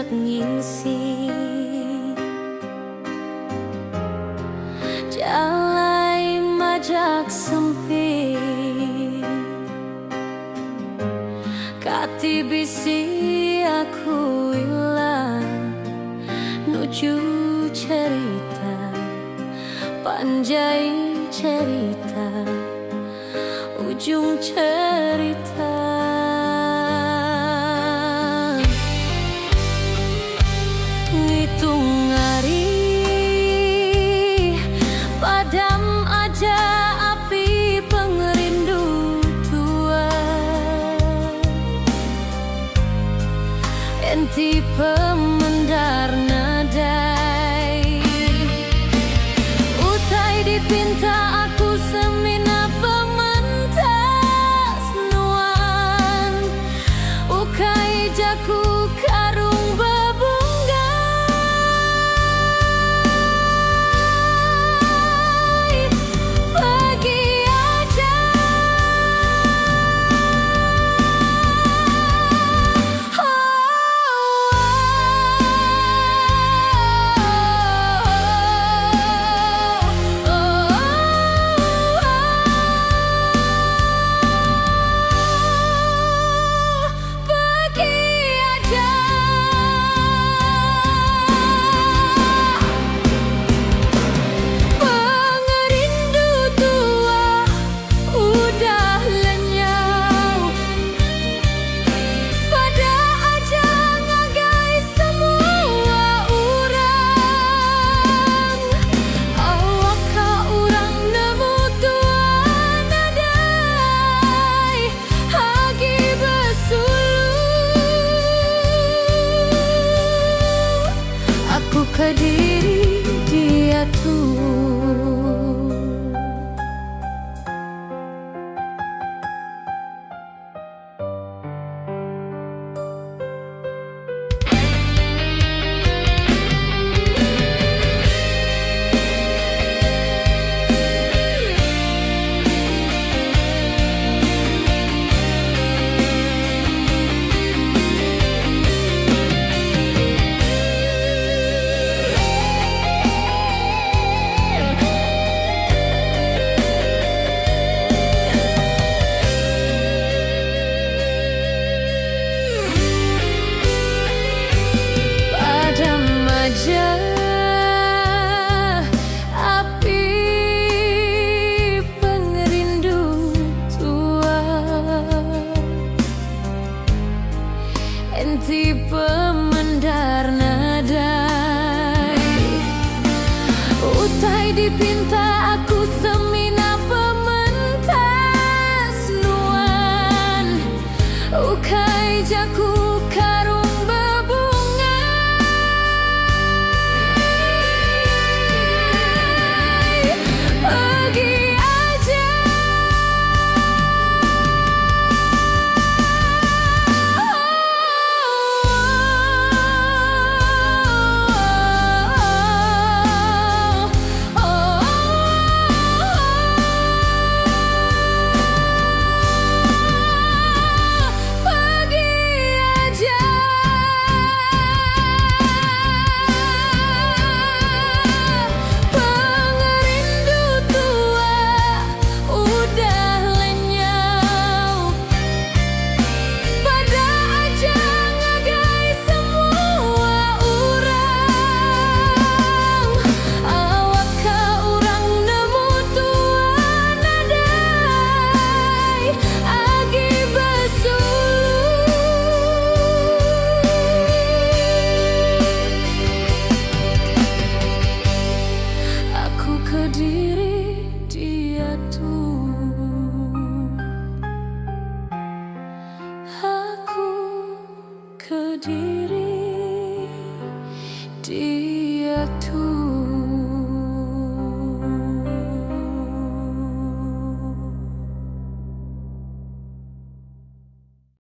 ngisi jalai majak sempit kati bisi aku ilang nuju cerita panjai cerita ujung cerita ngitung hari padam aja api pengerindu tua enti pemendar nadai utai dipinta aku semina pementas nuan ukai jaku karung bebunggai pergi aja Kediri dia tuh api pengerindu tua enti pemendar nadai utai dipinta aku semina pementas nuan ukai jaku karung Kediri dia tuh aku Kediri dia tuh